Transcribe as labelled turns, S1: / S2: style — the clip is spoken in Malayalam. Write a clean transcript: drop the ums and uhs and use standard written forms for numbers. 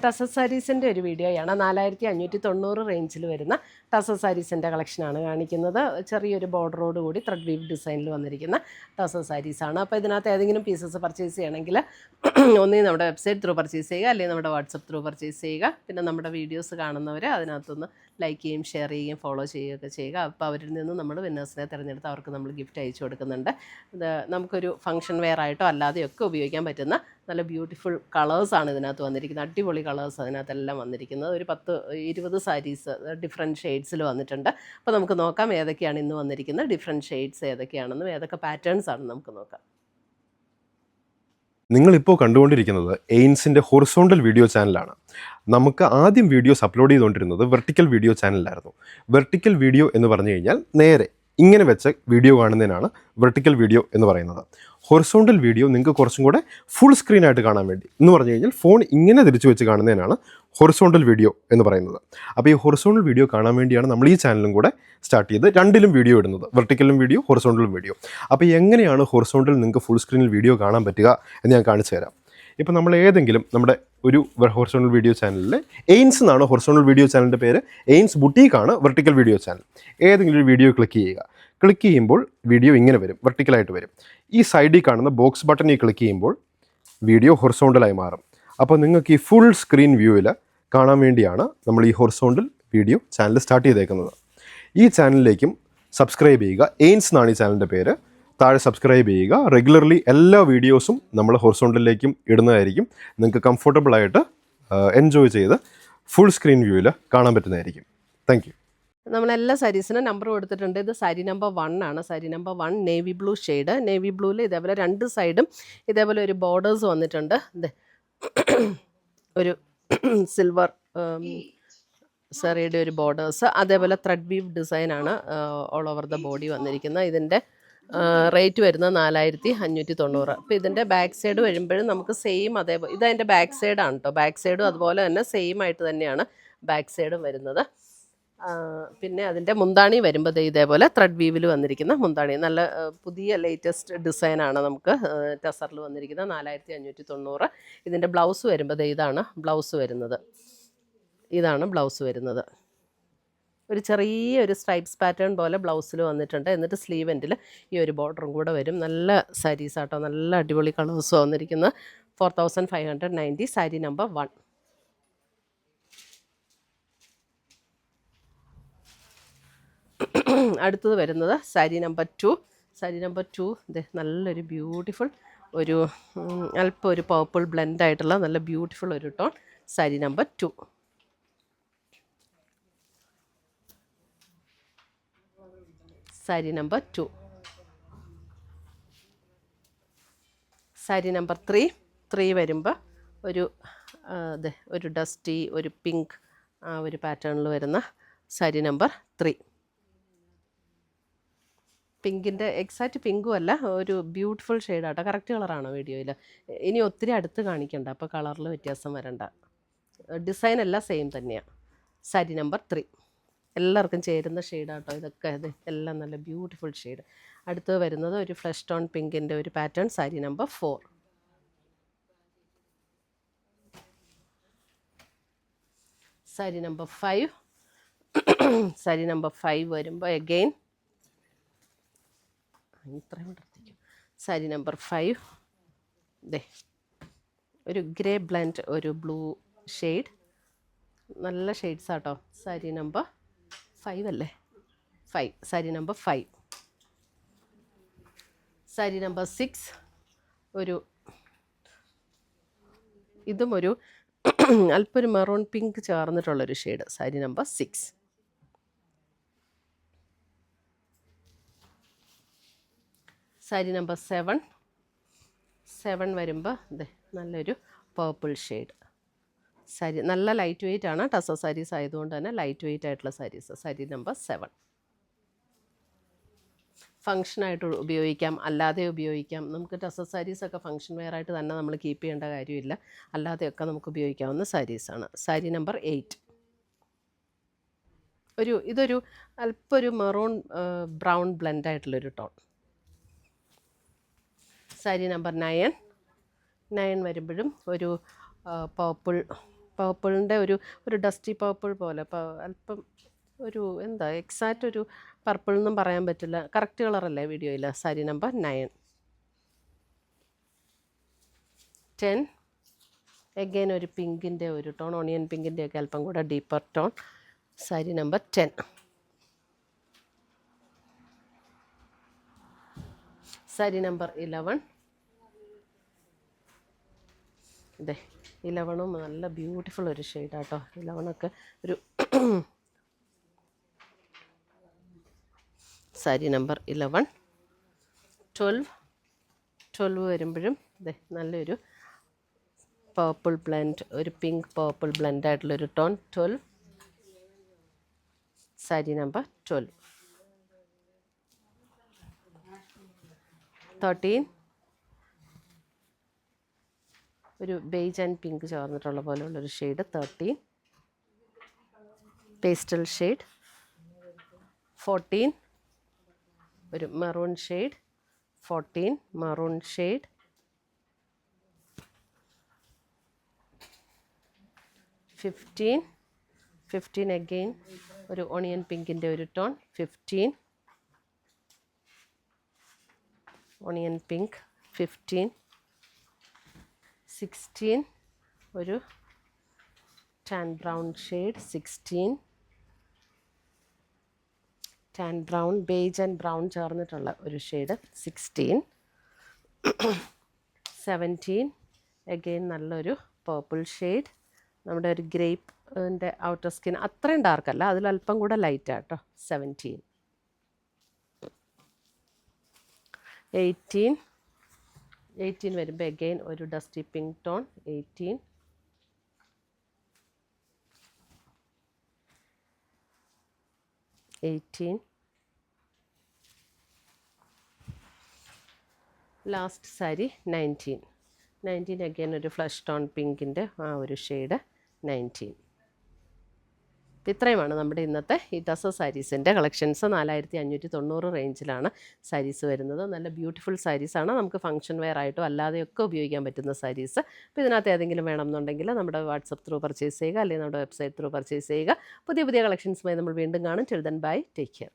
S1: ടസർ സാരീസിൻ്റെ ഒരു വീഡിയോയാണ്. 4590 റേഞ്ചിൽ വരുന്ന ടസർ സാരീസിൻ്റെ കളക്ഷനാണ് കാണിക്കുന്നത്. ചെറിയൊരു ബോർഡറോട് കൂടി ത്രെഡ് വീവ് ഡിസൈനിൽ വന്നിരിക്കുന്ന ടസർ സാരീസാണ്. അപ്പോൾ ഇതിനകത്ത് ഏതെങ്കിലും പീസസ് പർച്ചേസ് ചെയ്യണമെങ്കിൽ ഒന്നുകിൽ നമ്മുടെ വെബ്സൈറ്റ് ത്രൂ പർച്ചേസ് ചെയ്യുക, അല്ലെങ്കിൽ നമ്മുടെ വാട്സപ്പ് ത്രൂ പർച്ചേസ് ചെയ്യുക. പിന്നെ നമ്മുടെ വീഡിയോസ് കാണുന്നവർ അതിനകത്തൊന്ന് ലൈക്ക് ചെയ്യുകയും ഷെയർ ചെയ്യുകയും ഫോളോ ചെയ്യുകയൊക്കെ ചെയ്യുക. അപ്പോൾ അവരിൽ നിന്ന് നമ്മൾ വിന്നേഴ്സിനെ തിരഞ്ഞെടുത്ത് അവർക്ക് നമ്മൾ ഗിഫ്റ്റ് അയച്ചു കൊടുക്കുന്നുണ്ട്. ഇത് നമുക്കൊരു ഫംഗ്ഷൻ വെയർ ആയിട്ടോ അല്ലാതെയൊക്കെ ഉപയോഗിക്കാൻ പറ്റുന്ന നല്ല ബ്യൂട്ടിഫുൾ കളേഴ്സാണ് ഇതിനകത്ത് വന്നിരിക്കുന്നത്. അടിപൊളി കളേഴ്സ് അതിനകത്തെല്ലാം വന്നിരിക്കുന്നത്. ഒരു 10-20 സാരീസ് ഡിഫറെൻറ്റ് ഷെയ്ഡ്സിൽ വന്നിട്ടുണ്ട്. അപ്പോൾ നമുക്ക് നോക്കാം ഏതൊക്കെയാണ് ഇന്ന് വന്നിരിക്കുന്നത്, ഡിഫറെൻറ്റ് ഷെയ്ഡ്സ് ഏതൊക്കെയാണെന്നും ഏതൊക്കെ പാറ്റേൺസ് ആണെന്ന് നമുക്ക് നോക്കാം.
S2: നിങ്ങളിപ്പോൾ കണ്ടുകൊണ്ടിരിക്കുന്നത് എയിൻസിൻ്റെ ഹൊറിസോണ്ടൽ വീഡിയോ ചാനലാണ്. നമുക്ക് ആദ്യം വീഡിയോസ് അപ്ലോഡ് ചെയ്തുകൊണ്ടിരുന്നത് വെർട്ടിക്കൽ വീഡിയോ ചാനലിലായിരുന്നു. വെർട്ടിക്കൽ വീഡിയോ എന്ന് പറഞ്ഞു കഴിഞ്ഞാൽ നേരെ ഇങ്ങനെ വെച്ച വീഡിയോ കാണുന്നതിനാണ് വെർട്ടിക്കൽ വീഡിയോ എന്ന് പറയുന്നത്. ഹൊറിസോണ്ടൽ വീഡിയോ നിങ്ങൾക്ക് കുറച്ചും കൂടെ ഫുൾ സ്ക്രീനായിട്ട് കാണാൻ വേണ്ടി എന്ന് പറഞ്ഞു കഴിഞ്ഞാൽ ഫോൺ ഇങ്ങനെ തിരിച്ചു വെച്ച് കാണുന്നതിനാണ് ഹൊറിസോണ്ടൽ വീഡിയോ എന്ന് പറയുന്നത്. അപ്പോൾ ഈ ഹൊറിസോണ്ടൽ വീഡിയോ കാണാൻ വേണ്ടിയാണ് നമ്മൾ ഈ ചാനലും കൂടെ സ്റ്റാർട്ട് ചെയ്ത് രണ്ടിലും വീഡിയോ ഇടുന്നത്, വെർട്ടിക്കലും വീഡിയോ ഹൊറിസോണ്ടലും വീഡിയോ. അപ്പോൾ എങ്ങനെയാണ് ഹൊറിസോണ്ടൽ നിങ്ങൾക്ക് ഫുൾ സ്ക്രീനിൽ വീഡിയോ കാണാൻ പറ്റുക എന്ന് ഞാൻ കാണിച്ചു തരാം. ഇപ്പോൾ നമ്മൾ ഏതെങ്കിലും നമ്മുടെ ഒരു ഹൊറിസോണ്ടൽ വീഡിയോ ചാനലിൽ എയിൻസ് എന്നാണ് ഹൊറിസോണ്ടൽ വീഡിയോ ചാനലിൻ്റെ പേര്, എയിൻസ് ബുട്ടീക്കാണ് വെർട്ടിക്കൽ വീഡിയോ ചാനൽ. ഏതെങ്കിലും ഒരു വീഡിയോ ക്ലിക്ക് ചെയ്യുക. ക്ലിക്ക് ചെയ്യുമ്പോൾ വീഡിയോ ഇങ്ങനെ വരും, വെർട്ടിക്കലായിട്ട് വരും. ഈ സൈഡിൽ കാണുന്ന ബോക്സ് ബട്ടണിൽ ക്ലിക്ക് ചെയ്യുമ്പോൾ വീഡിയോ ഹൊറിസോണ്ടലായി മാറും. അപ്പോൾ നിങ്ങൾക്ക് ഈ ഫുൾ സ്ക്രീൻ വ്യൂവിൽ കാണാൻ വേണ്ടിയാണ് നമ്മൾ ഈ ഹൊറിസോണ്ടൽ വീഡിയോ ചാനൽ സ്റ്റാർട്ട് ചെയ്തേക്കുന്നത്. ഈ ചാനലിലേക്കും സബ്സ്ക്രൈബ് ചെയ്യുക. എയിൻസ് എന്നാണ് ഈ ചാനലിൻ്റെ പേര്. താഴെ സബ്സ്ക്രൈബ് ചെയ്യുക. റെഗുലർലി എല്ലാ വീഡിയോസും നമ്മൾ ഹൊറിസോണ്ടലിലേക്കും ഇടുന്നതായിരിക്കും. നിങ്ങൾക്ക് കംഫർട്ടബിളായിട്ട് എൻജോയ് ചെയ്ത് ഫുൾ സ്ക്രീൻ വ്യൂവിൽ കാണാൻ പറ്റുന്നതായിരിക്കും. Thank you.
S1: നമ്മളെല്ലാ സാരീസിനും നമ്പർ കൊടുത്തിട്ടുണ്ട്. ഇത് സാരി നമ്പർ 1 ആണ്. Sari number 1 navy blue shade. Navy ബ്ലൂവിൽ ഇതേപോലെ 2 സൈഡും ഇതേപോലെ ഒരു ബോർഡേഴ്സ് വന്നിട്ടുണ്ട്. ഒരു സിൽവർ സാരിയുടെ ഒരു ബോർഡേഴ്സ്, അതേപോലെ ത്രെഡ് വീവ് ഡിസൈനാണ് ഓൾ ഓവർ ദ ബോഡി വന്നിരിക്കുന്നത്. ഇതിൻ്റെ റേറ്റ് വരുന്നത് 4590. അപ്പോൾ ഇതിൻ്റെ ബാക്ക് സൈഡ് വരുമ്പോഴും നമുക്ക് സെയിം അതേപോലെ ഇതതിൻ്റെ ബാക്ക് സൈഡാണ് കേട്ടോ. ബാക്ക് സൈഡും അതുപോലെ തന്നെ സെയിം ആയിട്ട് തന്നെയാണ് ബാക്ക് സൈഡും വരുന്നത്. പിന്നെ അതിൻ്റെ മുന്താണി വരുമ്പോൾ ഇതേപോലെ ത്രെഡ് വീവിൽ വന്നിരിക്കുന്ന മുന്താണി, നല്ല പുതിയ ലേറ്റസ്റ്റ് ഡിസൈനാണ് നമുക്ക് ടസറിൽ വന്നിരിക്കുന്നത്. 4590. ഇതിൻ്റെ ബ്ലൗസ് വരുമ്പോൾ ഇതാണ് ബ്ലൗസ് വരുന്നത്. ഇതാണ് ബ്ലൗസ് വരുന്നത്. ഒരു ചെറിയൊരു സ്ട്രൈപ്സ് പാറ്റേൺ പോലെ ബ്ലൗസിൽ വന്നിട്ടുണ്ട്. എന്നിട്ട് സ്ലീവ് എൻഡിൽ ഈ ഒരു ബോർഡറും കൂടെ വരും. നല്ല സാരീസ് ആട്ടോ, നല്ല അടിപൊളി കളേഴ്സ് വന്നിരിക്കുന്നത്. 4590 സാരി നമ്പർ 1. അടുത്തത് വരുന്നത് സാരി നമ്പർ 2. സാരി നമ്പർ 2 നല്ലൊരു ബ്യൂട്ടിഫുൾ ഒരു അല്പം ഒരു പർപ്പിൾ ബ്ലെൻഡ് ആയിട്ടുള്ള നല്ല ബ്യൂട്ടിഫുൾ ഒരു tone. Sari number 2. Sari number 2. Sari number 3 വരുമ്പോൾ ഒരു ഡസ്റ്റി ഒരു പിങ്ക് ആ ഒരു പാറ്റേണിൽ വരുന്ന സാരി നമ്പർ 3. പിങ്കിൻ്റെ എക്സാക്റ്റ് പിങ്കും അല്ല, ഒരു ബ്യൂട്ടിഫുൾ ഷെയ്ഡാട്ടോ. കറക്റ്റ് കളറാണോ വീഡിയോയിൽ? ഇനി ഒത്തിരി അടുത്ത് കാണിക്കണ്ട, അപ്പോൾ കളറിൽ വ്യത്യാസം വരണ്ട. ഡിസൈൻ എല്ലാം സെയിം തന്നെയാണ്. സാരി നമ്പർ 3 എല്ലാവർക്കും ചേരുന്ന ഷെയ്ഡാട്ടോ ഇതൊക്കെ. എല്ലാം നല്ല ബ്യൂട്ടിഫുൾ ഷെയ്ഡ്. അടുത്ത് വരുന്നത് ഒരു ഫ്ലഷ് ടോൺ പിങ്കിൻ്റെ ഒരു pattern. Sari number 4. Sari number 5. Sari number 5 വരുമ്പോൾ എഗെയിൻ ഇത്രയും കൊണ്ടിരിക്കും. സാരി നമ്പർ 5 ഒരു ഗ്രേ ബ്ലെൻഡ് ഒരു ബ്ലൂ ഷെയ്ഡ്. നല്ല ഷെയ്ഡ്സ് ആട്ടോ. സാരി നമ്പർ 5 അല്ലേ? 5. സാരി നമ്പർ 5. സാരി നമ്പർ 6 ഇതും ഒരു അല്പം ഒരു മെറൂൺ പിങ്ക് ചേർന്നിട്ടുള്ളൊരു shade. Sari number 6. Sari number 7 വരുമ്പോൾ നല്ലൊരു പേർപ്പിൾ ഷെയ്ഡ്. സാരി നല്ല ലൈറ്റ് വെയ്റ്റ് ആണ്. ടസർ സാരീസ് ആയതുകൊണ്ട് തന്നെ ലൈറ്റ് വെയ്റ്റ് ആയിട്ടുള്ള സാരീസ്. സാരി നമ്പർ 7. ഫങ്ഷനായിട്ട് ഉപയോഗിക്കാം, അല്ലാതെ ഉപയോഗിക്കാം. നമുക്ക് ടസർ സാരീസൊക്കെ ഫങ്ഷൻ വെയർ ആയിട്ട് തന്നെ നമ്മൾ കീപ്പ് ചെയ്യേണ്ട കാര്യമില്ല. അല്ലാതെയൊക്കെ നമുക്ക് ഉപയോഗിക്കാവുന്ന സാരീസാണ്. സാരി നമ്പർ 8. ഇതൊരു അല്പം ഒരു മെറൂൺ ബ്രൗൺ ബ്ലെൻഡ് ആയിട്ടുള്ളൊരു ടോൺ. സാരി നമ്പർ 9 വരുമ്പോഴും ഒരു പർപ്പിളിൻ്റെ ഒരു ഡസ്റ്റി പർപ്പിൾ പോലെ അല്പം ഒരു എന്താ എക്സാക്റ്റ് ഒരു പർപ്പിൾ എന്നും പറയാൻ പറ്റില്ല, കറക്റ്റ് കളറല്ലേ വീഡിയോയിൽ. സാരി നമ്പർ 9. 10 എഗെയിൻ ഒരു പിങ്കിൻ്റെ ഒരു ടോൺ, ഓണിയൻ പിങ്കിൻ്റെ ഒക്കെ അല്പം കൂടെ deeper tone. Sari number 10. Sari number 11. ഇതേ 11ഉം നല്ല ബ്യൂട്ടിഫുൾ ഒരു ഷെയ്ഡാട്ടോ. 11ഒക്കെ ഒരു സാരി നമ്പർ 11. 12 വരുമ്പോഴും ഇതേ നല്ലൊരു പർപ്പിൾ ബ്ലെൻഡ്, ഒരു പിങ്ക് പർപ്പിൾ ബ്ലെൻഡ് ആയിട്ടുള്ളൊരു ടോൺ. 12 സാരി നമ്പർ 12. 13 ഒരു ബേജ് ആൻഡ് പിങ്ക് ചേർന്നിട്ടുള്ള പോലെയുള്ളൊരു ഷെയ്ഡ്. 13 pastel shade. 14 ഒരു maroon shade. 14 maroon shade. 15 again ഒരു ഓണിയൻ പിങ്കിൻ്റെ ഒരു ടോൺ. 15 onion pink. 15 16 ഒരു tan brown shade. 16 tan brown, beige and brown ചേർന്നിട്ടുള്ള ഒരു ഷെയ്ഡ്. 16 17 അഗെയിൻ നല്ലൊരു പർപ്പിൾ ഷെയ്ഡ്. നമ്മുടെ ഒരു ഗ്രേപ്പിൻ്റെ ഔട്ടർ സ്കിൻ അത്രയും ഡാർക്കല്ല, അതിലല്പം കൂടെ ലൈറ്റാട്ടോ. 17 18 വരുമ്പോൾ അഗെയിൻ ഒരു dusty pink tone. 18 last sari 19 again ഒരു ഫ്ലഷ് ടോൺ പിങ്കിൻ്റെ ആ ഒരു ഷെയ്ഡ്. 19. ഇത്രയുമാണ് നമ്മുടെ ഇന്നത്തെ ഈ ടസർ സാരീസിൻ്റെ കളക്ഷൻസ്. 4590 റേഞ്ചിലാണ് സാരീസ് വരുന്നത്. നല്ല ബ്യൂട്ടിഫുൾ സാരീസാണ്. നമുക്ക് ഫംഗ്ഷൻ വെയർ ആയിട്ടോ അല്ലാതെയൊക്കെ ഉപയോഗിക്കാൻ പറ്റുന്ന സാരീസ്. അപ്പോൾ ഇതിനകത്ത് ഏതെങ്കിലും വേണമെന്നുണ്ടെങ്കിൽ നമ്മുടെ വാട്സപ്പ് ത്രൂ പർച്ചേസ് ചെയ്യുക, അല്ലെങ്കിൽ നമ്മുടെ വെബ്സൈറ്റ് ത്രൂ പർച്ചേസ് ചെയ്യുക. പുതിയ കളക്ഷൻസുമായി നമ്മൾ വീണ്ടും കാണും. Till then bye, take care.